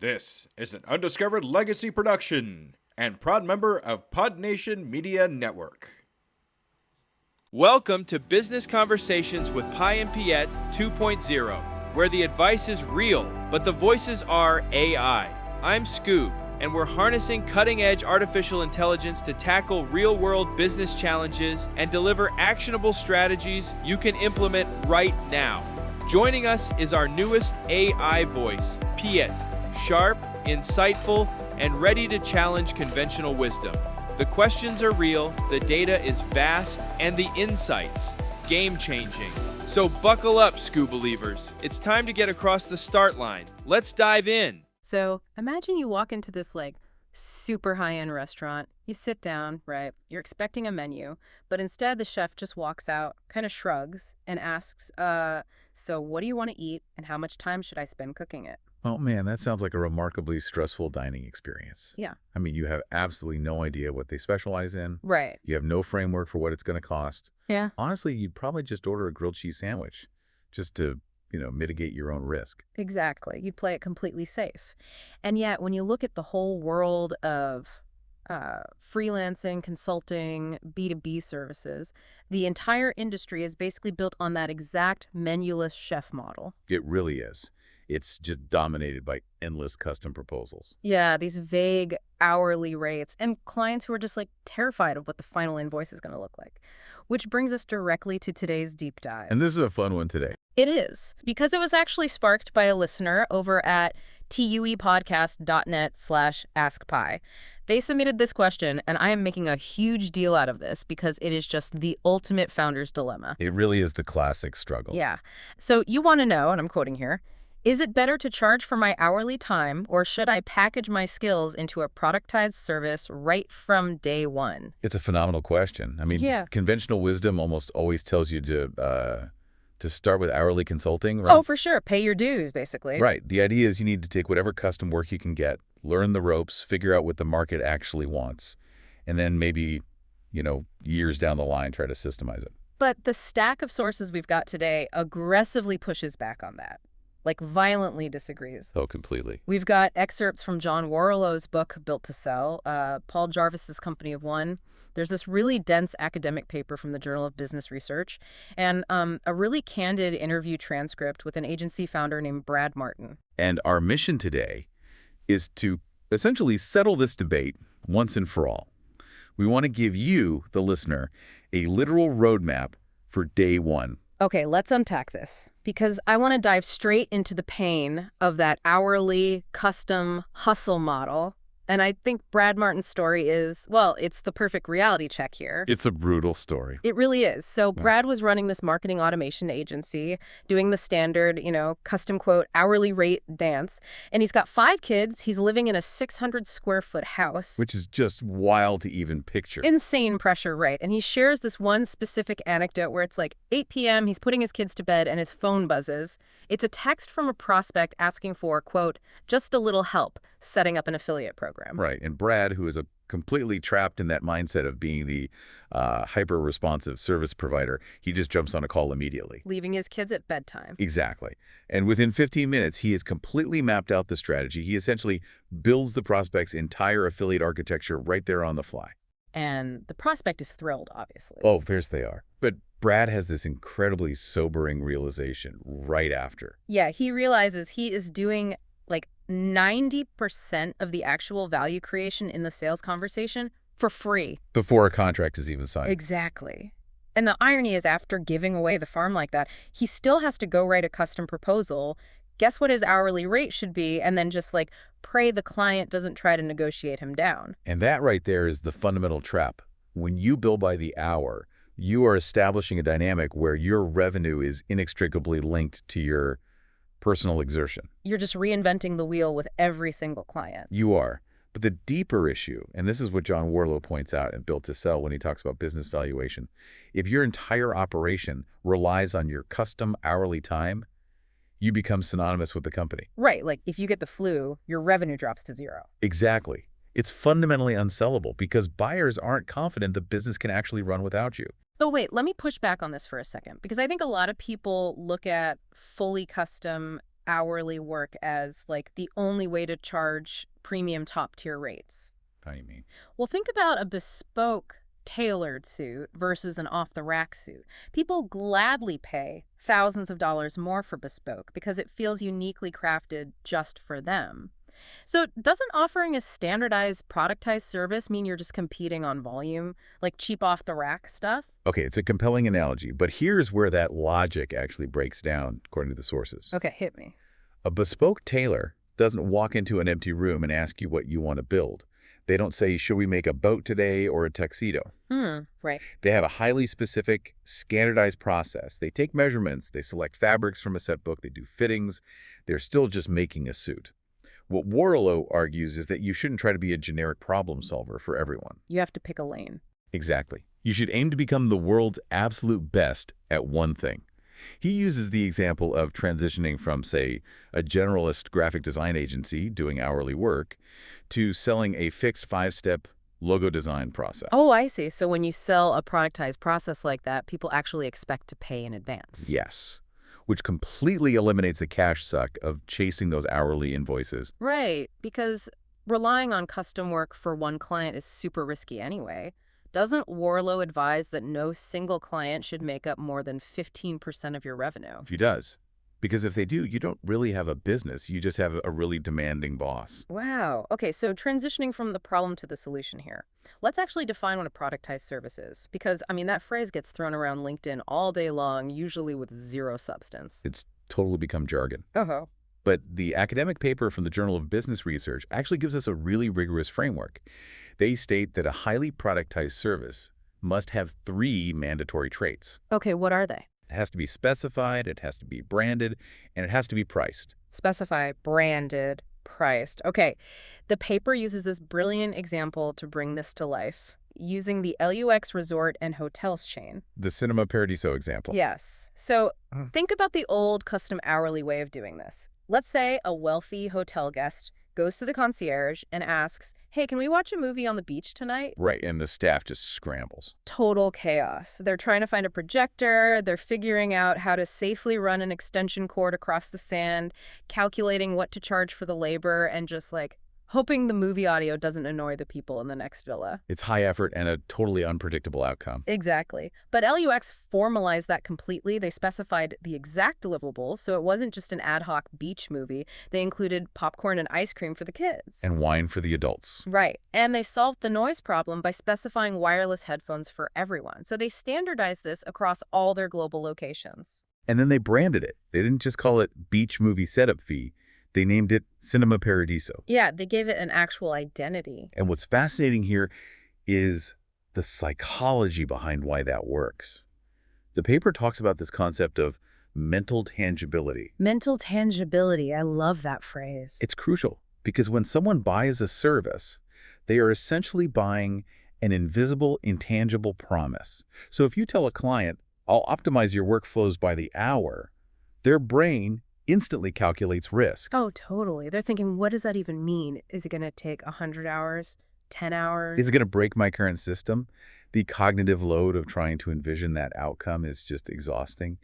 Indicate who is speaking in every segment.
Speaker 1: This is an Undiscovered legacy production and proud member of Pod Nation Media Network.
Speaker 2: Welcome to Business Conversations with Pi and Piette 2.0, where the advice is real, but the voices are AI. I'm Scoob, and we're harnessing cutting-edge artificial intelligence to tackle real-world business challenges and deliver actionable strategies you can implement right now. Joining us is our newest AI voice, Piette, sharp, insightful, and ready to challenge conventional wisdom. The questions are real, the data is vast, and the insights game-changing. So buckle up, Scoob believers. It's time to get across the start line. Let's dive in.
Speaker 3: So imagine you walk into this super high-end restaurant. You sit down, right? You're expecting a menu, but instead the chef just walks out, kind of shrugs, and asks, so what do you want to eat and how much time should I spend cooking it?
Speaker 4: Oh man, that sounds like a remarkably stressful dining experience.
Speaker 3: Yeah.
Speaker 4: I mean, you have absolutely no idea what they specialize in.
Speaker 3: Right.
Speaker 4: You have no framework for what it's going to cost.
Speaker 3: Yeah.
Speaker 4: Honestly, you'd probably just order a grilled cheese sandwich just to, mitigate your own risk.
Speaker 3: Exactly. You'd play it completely safe. And yet, when you look at the whole world of freelancing, consulting, B2B services, the entire industry is basically built on that exact menuless chef model.
Speaker 4: It really is. It's just dominated by endless custom proposals.
Speaker 3: Yeah, these vague hourly rates and clients who are just terrified of what the final invoice is going to look like. Which brings us directly to today's deep dive.
Speaker 4: And this is a fun one today.
Speaker 3: It is, because it was actually sparked by a listener over at tuepodcast.net/askpi. They submitted this question, and I am making a huge deal out of this because it is just the ultimate founder's dilemma.
Speaker 4: It really is the classic struggle.
Speaker 3: Yeah. So you want to know, and I'm quoting here, is it better to charge for my hourly time, or should I package my skills into a productized service right from day one?
Speaker 4: It's a phenomenal question. I mean, Conventional wisdom almost always tells you to start with hourly consulting, right?
Speaker 3: Oh, for sure. Pay your dues, basically.
Speaker 4: Right. The idea is you need to take whatever custom work you can get, learn the ropes, figure out what the market actually wants, and then maybe, years down the line, try to systemize it.
Speaker 3: But the stack of sources we've got today aggressively pushes back on that. Violently disagrees.
Speaker 4: Oh, completely.
Speaker 3: We've got excerpts from John Warrillow's book, Built to Sell, Paul Jarvis's Company of One. There's this really dense academic paper from the Journal of Business Research, and a really candid interview transcript with an agency founder named Brad Martin.
Speaker 4: And our mission today is to essentially settle this debate once and for all. We want to give you, the listener, a literal roadmap for day one.
Speaker 3: Okay, let's unpack this, because I want to dive straight into the pain of that hourly, custom hustle model. And I think Brad Martin's story is, it's the perfect reality check here.
Speaker 4: It's a brutal story.
Speaker 3: It really is. So Brad was running this marketing automation agency, doing the standard, custom quote, hourly rate dance. And he's got 5 kids. He's living in a 600-square-foot house.
Speaker 4: Which is just wild to even picture.
Speaker 3: Insane pressure, right? And he shares this one specific anecdote where it's 8 p.m., he's putting his kids to bed, and his phone buzzes. It's a text from a prospect asking for, quote, just a little help setting up an affiliate program.
Speaker 4: Right. And Brad, who is completely trapped in that mindset of being the hyper-responsive service provider, he just jumps on a call immediately.
Speaker 3: Leaving his kids at bedtime.
Speaker 4: Exactly. And within 15 minutes, he has completely mapped out the strategy. He essentially builds the prospect's entire affiliate architecture right there on the fly.
Speaker 3: And the prospect is thrilled, obviously.
Speaker 4: Oh, fierce they are. But Brad has this incredibly sobering realization right after.
Speaker 3: Yeah, he realizes he is doing 90% of the actual value creation in the sales conversation for free.
Speaker 4: Before a contract is even signed.
Speaker 3: Exactly. And the irony is, after giving away the farm like that, he still has to go write a custom proposal, guess what his hourly rate should be, and then just pray the client doesn't try to negotiate him down.
Speaker 4: And that right there is the fundamental trap. When you bill by the hour, you are establishing a dynamic where your revenue is inextricably linked to your personal exertion.
Speaker 3: You're just reinventing the wheel with every single client.
Speaker 4: You are. But the deeper issue, and this is what John Warrillow points out in Built to Sell when he talks about business valuation, if your entire operation relies on your custom hourly time, you become synonymous with the company.
Speaker 3: Right. If you get the flu, your revenue drops to 0.
Speaker 4: Exactly. It's fundamentally unsellable because buyers aren't confident the business can actually run without you.
Speaker 3: Oh, wait, let me push back on this for a second, because I think a lot of people look at fully custom hourly work as like the only way to charge premium top-tier rates.
Speaker 4: How do you mean?
Speaker 3: Well, think about a bespoke tailored suit versus an off-the-rack suit. People gladly pay thousands of dollars more for bespoke because it feels uniquely crafted just for them. So doesn't offering a standardized, productized service mean you're just competing on volume, like cheap off-the-rack stuff?
Speaker 4: Okay, it's a compelling analogy, but here's where that logic actually breaks down, according to the sources.
Speaker 3: Okay, hit me.
Speaker 4: A bespoke tailor doesn't walk into an empty room and ask you what you want to build. They don't say, should we make a boat today or a tuxedo?
Speaker 3: Right.
Speaker 4: They have a highly specific, standardized process. They take measurements, they select fabrics from a set book, they do fittings. They're still just making a suit. What Warlow argues is that you shouldn't try to be a generic problem solver for everyone.
Speaker 3: You have to pick a lane.
Speaker 4: Exactly. You should aim to become the world's absolute best at one thing. He uses the example of transitioning from, say, a generalist graphic design agency doing hourly work to selling a fixed 5-step logo design process.
Speaker 3: Oh, I see. So when you sell a productized process like that, people actually expect to pay in advance.
Speaker 4: Yes, which completely eliminates the cash suck of chasing those hourly invoices.
Speaker 3: Right, because relying on custom work for one client is super risky anyway. Doesn't Warlow advise that no single client should make up more than 15% of your revenue?
Speaker 4: He does. Because if they do, you don't really have a business. You just have a really demanding boss.
Speaker 3: Wow. Okay, so transitioning from the problem to the solution here. Let's actually define what a productized service is. Because, I mean, that phrase gets thrown around LinkedIn all day long, usually with zero substance.
Speaker 4: It's totally become jargon.
Speaker 3: Uh-huh.
Speaker 4: But the academic paper from the Journal of Business Research actually gives us a really rigorous framework. They state that a highly productized service must have 3 mandatory traits.
Speaker 3: Okay, what are they?
Speaker 4: It has to be specified, it has to be branded, and it has to be priced.
Speaker 3: Specify, branded, priced. Okay, the paper uses this brilliant example to bring this to life, using the LUX resort and hotels chain.
Speaker 4: The Cinema Paradiso example.
Speaker 3: Yes. So think about the old custom hourly way of doing this. Let's say a wealthy hotel guest goes to the concierge and asks, hey, can we watch a movie on the beach tonight?
Speaker 4: Right, and the staff just scrambles.
Speaker 3: Total chaos. They're trying to find a projector, they're figuring out how to safely run an extension cord across the sand, calculating what to charge for the labor, and just like hoping the movie audio doesn't annoy the people in the next villa.
Speaker 4: It's high effort and a totally unpredictable outcome.
Speaker 3: Exactly. But LUX formalized that completely. They specified the exact deliverables, so it wasn't just an ad hoc beach movie. They included popcorn and ice cream for the kids.
Speaker 4: And wine for the adults.
Speaker 3: Right. And they solved the noise problem by specifying wireless headphones for everyone. So they standardized this across all their global locations.
Speaker 4: And then they branded it. They didn't just call it beach movie setup fee. They named it Cinema Paradiso.
Speaker 3: Yeah, they gave it an actual identity.
Speaker 4: And what's fascinating here is the psychology behind why that works. The paper talks about this concept of mental tangibility.
Speaker 3: Mental tangibility. I love that phrase.
Speaker 4: It's crucial because when someone buys a service, they are essentially buying an invisible, intangible promise. So if you tell a client, I'll optimize your workflows by the hour, their brain instantly calculates risk.
Speaker 3: Oh, totally. They're thinking, what does that even mean? Is it going to take 100 hours, 10 hours?
Speaker 4: Is it going to break my current system? The cognitive load of trying to envision that outcome is just exhausting.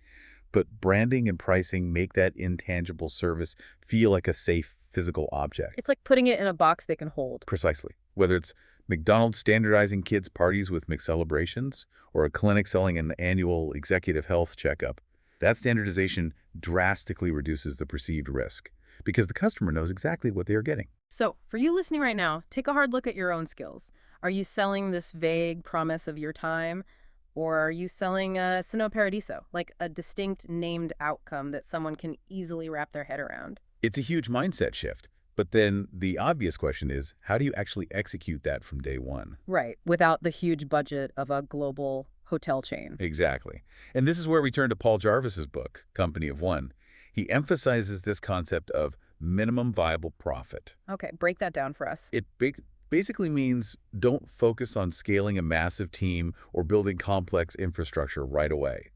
Speaker 4: But branding and pricing make that intangible service feel like a safe physical object.
Speaker 3: It's like putting it in a box they can hold.
Speaker 4: Precisely. Whether it's McDonald's standardizing kids' parties with McCelebrations or a clinic selling an annual executive health checkup, that standardization drastically reduces the perceived risk because the customer knows exactly what they are getting.
Speaker 3: So, for you listening right now, take a hard look at your own skills. Are you selling this vague promise of your time? Or are you selling a Cinema Paradiso, like a distinct named outcome that someone can easily wrap their head around?
Speaker 4: It's a huge mindset shift. But then the obvious question is, how do you actually execute that from day one?
Speaker 3: Right, without the huge budget of a global hotel chain.
Speaker 4: Exactly. And this is where we turn to Paul Jarvis's book, Company of One. He emphasizes this concept of minimum viable profit.
Speaker 3: Okay, break that down for us.
Speaker 4: It basically means don't focus on scaling a massive team or building complex infrastructure right away.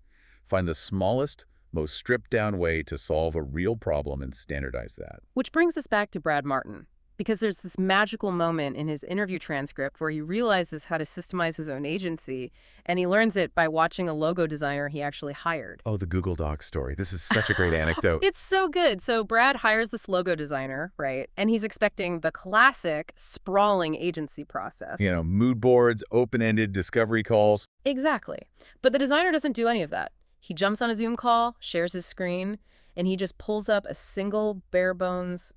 Speaker 4: Find the smallest, most stripped-down way to solve a real problem and standardize that.
Speaker 3: Which brings us back to Brad Martin. because there's this magical moment in his interview transcript where he realizes how to systemize his own agency, and he learns it by watching a logo designer he actually hired.
Speaker 4: Oh, the Google Docs story. This is such a great anecdote.
Speaker 3: It's so good. So Brad hires this logo designer, right? And he's expecting the classic sprawling agency process.
Speaker 4: You know, mood boards, open-ended discovery calls.
Speaker 3: Exactly. But the designer doesn't do any of that. He jumps on a Zoom call, shares his screen, and he just pulls up a single bare-bones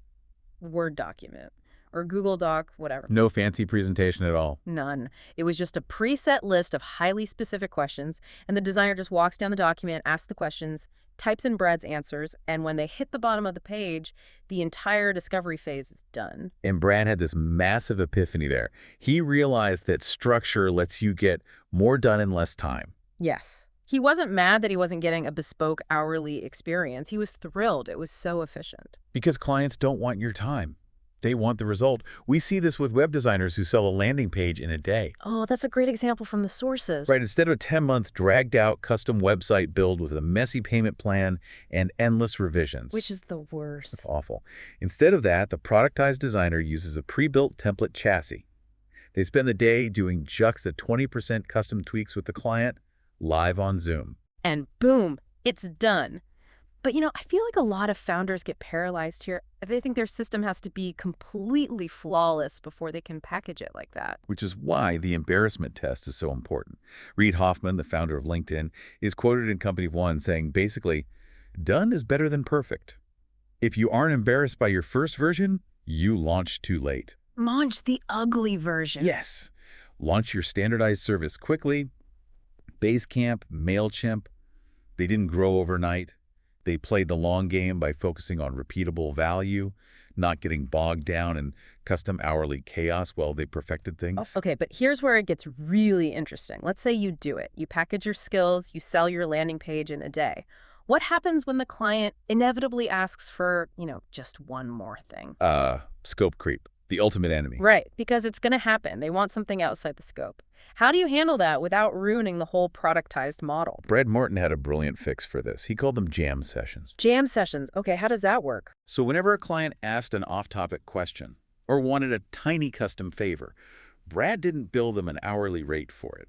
Speaker 3: Word document or Google Doc, whatever.
Speaker 4: No fancy presentation at all.
Speaker 3: None. It was just a preset list of highly specific questions, and the designer just walks down the document, asks the questions, types in Brad's answers, and when they hit the bottom of the page, the entire discovery phase is done.
Speaker 4: And Brad had this massive epiphany there. He realized that structure lets you get more done in less time.
Speaker 3: Yes. He wasn't mad that he wasn't getting a bespoke hourly experience. He was thrilled. It was so efficient.
Speaker 4: Because clients don't want your time. They want the result. We see this with web designers who sell a landing page in a day.
Speaker 3: Oh, that's a great example from the sources.
Speaker 4: Right, instead of a 10-month dragged-out custom website build with a messy payment plan and endless revisions.
Speaker 3: Which is the worst.
Speaker 4: It's awful. Instead of that, the productized designer uses a pre-built template chassis. They spend the day doing juxta 20% custom tweaks with the client live on Zoom.
Speaker 3: And boom, it's done. But, you know, I feel like a lot of founders get paralyzed here. They think their system has to be completely flawless before they can package it like that.
Speaker 4: Which is why the embarrassment test is so important. Reid Hoffman, the founder of LinkedIn, is quoted in Company of One saying, basically, done is better than perfect. If you aren't embarrassed by your first version, you launched too late.
Speaker 3: Launch the ugly version.
Speaker 4: Yes. Launch your standardized service quickly. Basecamp, MailChimp, they didn't grow overnight. They played the long game by focusing on repeatable value, not getting bogged down in custom hourly chaos while they perfected things.
Speaker 3: Okay, but here's where it gets really interesting. Let's say you do it. You package your skills, you sell your landing page in a day. What happens when the client inevitably asks for, just one more thing?
Speaker 4: Scope creep, the ultimate enemy.
Speaker 3: Right, because it's going to happen. They want something outside the scope. How do you handle that without ruining the whole productized model?
Speaker 4: Brad Martin had a brilliant fix for this. He called them jam sessions.
Speaker 3: Jam sessions. Okay, how does that work?
Speaker 4: So whenever a client asked an off-topic question or wanted a tiny custom favor, Brad didn't bill them an hourly rate for it.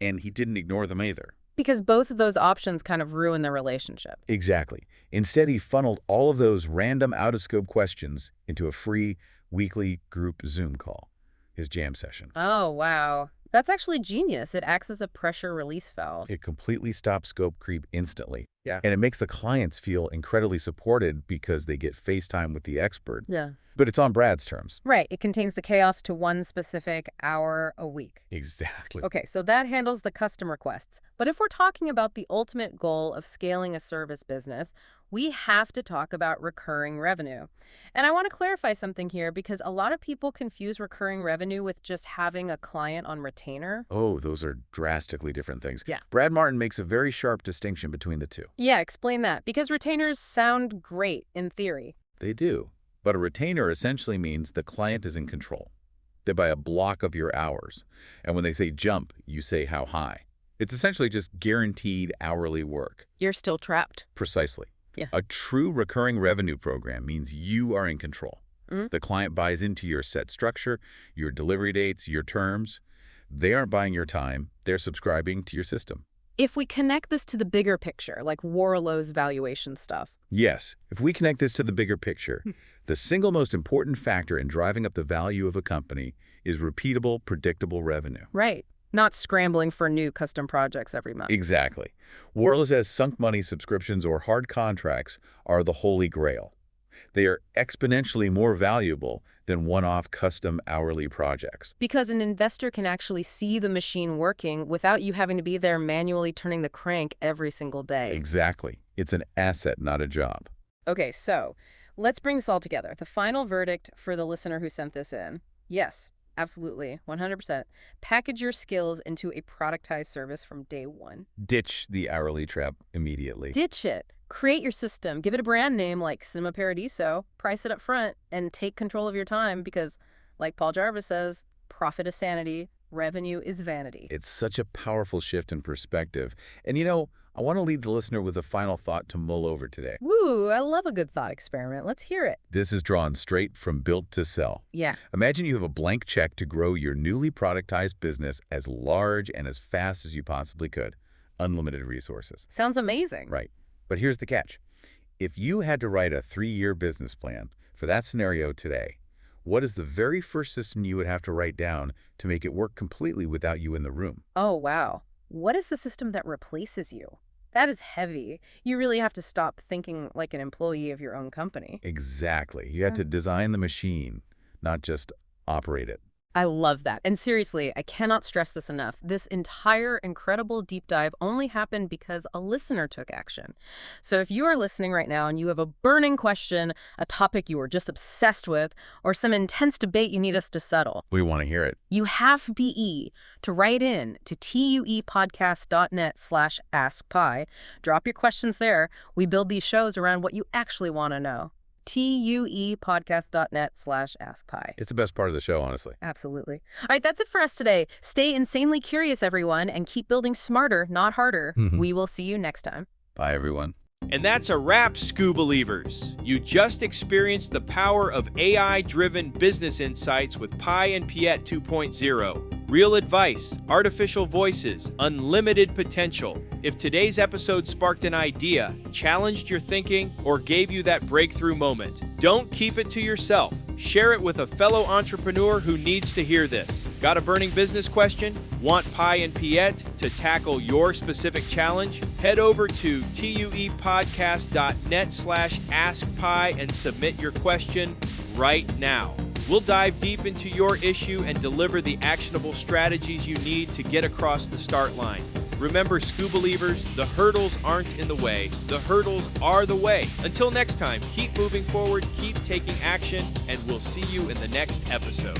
Speaker 4: And he didn't ignore them either.
Speaker 3: Because both of those options kind of ruin the relationship.
Speaker 4: Exactly. Instead, he funneled all of those random out-of-scope questions into a free weekly group Zoom call, his jam session.
Speaker 3: Oh, wow. That's actually genius. It acts as a pressure release valve.
Speaker 4: It completely stops scope creep instantly.
Speaker 2: Yeah.
Speaker 4: And it makes the clients feel incredibly supported because they get FaceTime with the expert.
Speaker 3: Yeah.
Speaker 4: But it's on Brad's terms.
Speaker 3: Right. It contains the chaos to one specific hour a week.
Speaker 4: Exactly.
Speaker 3: Okay, so that handles the custom requests. But if we're talking about the ultimate goal of scaling a service business, we have to talk about recurring revenue. And I want to clarify something here because a lot of people confuse recurring revenue with just having a client on retainer.
Speaker 4: Oh, those are drastically different things.
Speaker 3: Yeah.
Speaker 4: Brad Martin makes a very sharp distinction between the two.
Speaker 3: Yeah, explain that. Because retainers sound great in theory.
Speaker 4: They do. But a retainer essentially means the client is in control. They buy a block of your hours. And when they say jump, you say how high. It's essentially just guaranteed hourly work.
Speaker 3: You're still trapped.
Speaker 4: Precisely.
Speaker 3: Yeah.
Speaker 4: A true recurring revenue program means you are in control.
Speaker 3: Mm-hmm.
Speaker 4: The client buys into your set structure, your delivery dates, your terms. They aren't buying your time. They're subscribing to your system.
Speaker 3: If we connect this to the bigger picture, like Warlow's valuation stuff.
Speaker 4: Yes. If we connect this to the bigger picture, the single most important factor in driving up the value of a company is repeatable, predictable revenue.
Speaker 3: Right. Not scrambling for new custom projects every month.
Speaker 4: Exactly. Warlow says sunk money subscriptions or hard contracts are the holy grail. They are exponentially more valuable than one-off custom hourly projects.
Speaker 3: Because an investor can actually see the machine working without you having to be there manually turning the crank every single day.
Speaker 4: Exactly. It's an asset, not a job.
Speaker 3: Okay, so let's bring this all together. The final verdict for the listener who sent this in. Yes, absolutely, 100%. Package your skills into a productized service from day one.
Speaker 4: Ditch the hourly trap immediately.
Speaker 3: Ditch it. Create your system. Give it a brand name like Cinema Paradiso. Price it up front and take control of your time because, like Paul Jarvis says, profit is sanity, Revenue is vanity.
Speaker 4: It's such a powerful shift in perspective. And I want to leave the listener with a final thought to mull over today.
Speaker 3: Woo, I love a good thought experiment. Let's hear it.
Speaker 4: This is drawn straight from Built to Sell.
Speaker 3: Yeah.
Speaker 4: Imagine you have a blank check to grow your newly productized business as large and as fast as you possibly could. Unlimited resources.
Speaker 3: Sounds amazing.
Speaker 4: Right. But here's the catch. If you had to write a 3-year business plan for that scenario today, what is the very first system you would have to write down to make it work completely without you in the room?
Speaker 3: Oh, wow. What is the system that replaces you? That is heavy. You really have to stop thinking like an employee of your own company.
Speaker 4: Exactly. You had to design the machine, not just operate it.
Speaker 3: I love that. And seriously, I cannot stress this enough. This entire incredible deep dive only happened because a listener took action. So if you are listening right now and you have a burning question, a topic you are just obsessed with, or some intense debate you need us to settle,
Speaker 4: We want to hear it.
Speaker 3: you have BE to write in to tuepodcast.net/askpi. Drop your questions there. We build these shows around what you actually want to know. tuepodcast.net/askpi.
Speaker 4: It's the best part of the show, honestly.
Speaker 3: Absolutely. All right, that's it for us today. Stay insanely curious, everyone, and keep building smarter, not harder. We will see you next time.
Speaker 4: Bye, everyone.
Speaker 2: And that's a wrap, Scoo Believers. You just experienced the power of AI-driven business insights with Pi and Piette 2.0. Real advice, artificial voices, unlimited potential. If today's episode sparked an idea, challenged your thinking, or gave you that breakthrough moment, don't keep it to yourself. Share it with a fellow entrepreneur who needs to hear this. Got a burning business question? Want Pi and Piette to tackle your specific challenge? Head over to tuepodcast.net/askpi and submit your question right now. We'll dive deep into your issue and deliver the actionable strategies you need to get across the start line. Remember, Scoo Believers, the hurdles aren't in the way. The hurdles are the way. Until next time, keep moving forward, keep taking action, and we'll see you in the next episode.